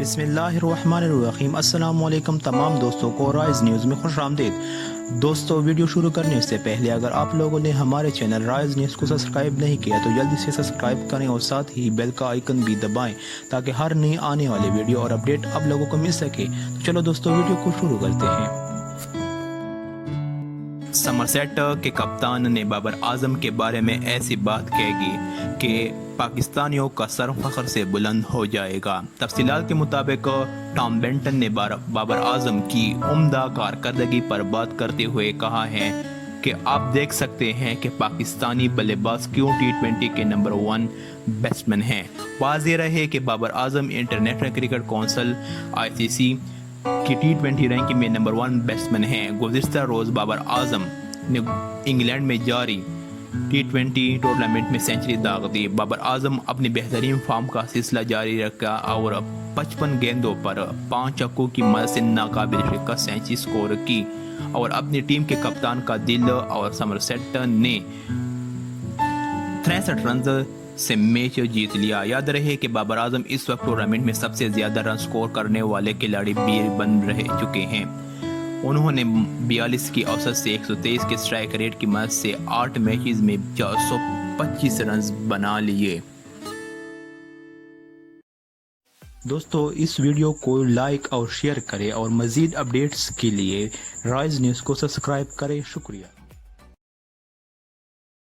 बिस्मिल्लाहिर्रहमानिर्रहीम। अस्सलाम वालेकुम तमाम दोस्तों को राइज न्यूज़ में खुश आमदीद। दोस्तों, वीडियो शुरू करने से पहले अगर आप लोगों ने हमारे चैनल राइज न्यूज़ को सब्सक्राइब नहीं किया तो जल्दी से सब्सक्राइब करें और साथ ही बेल का आइकन भी दबाएं ताकि हर नई आने वाली वीडियो और अपडेट आप लोगों को मिल सके। तो चलो दोस्तों, वीडियो को शुरू करते हैं। समरसेट के कप्तान ने बाबर आजम के बारे में ऐसी बात कहेगी कि पाकिस्तानियों का सर फख्र से बुलंद हो जाएगा। तफसीलात के मुताबिक टॉम बेंटन ने बाबर आजम की उम्दा कारकर्दगी पर बात करते हुए कहा है कि आप देख सकते हैं कि पाकिस्तानी बल्लेबाज क्यों T20 के नंबर 1 बैट्समैन हैं। वाज़ेह रहे कि Babar Azam international cricket council ICC की T20 रैंकिंग में नंबर 1 बैट्समैन हैं। गुज़िश्ता रोज़ बाबर आजम ने इंग्लैंड में जारी T20 टूर्नामेंट में सेंचुरी दाग दी। बाबर आजम अपनी बेहतरीन फॉर्म का सिलसिला जारी रखा और 55 गेंदों पर 5 छक्कों की मदद से नाकाबिल शिकस्त सेंचुरी स्कोर की और अपनी टीम के कप्तान का दिल और समरसेट ने 63 रन से मैच जीत लिया। याद रहे कि बाबर आजम इस वक्त टूर्नामेंट में सबसे ज्यादा रन स्कोर करने वाले खिलाड़ी भी बन रह चुके हैं। उन्होंने 42 की औसत से 123 के स्ट्राइक रेट की मदद से 8 मैचेस में 425 रन बना लिए। दोस्तों, इस वीडियो को लाइक और शेयर करें और मज़ीद अपडेट्स के लिए राइज न्यूज़ को सब्सक्राइब करें। शुक्रिया।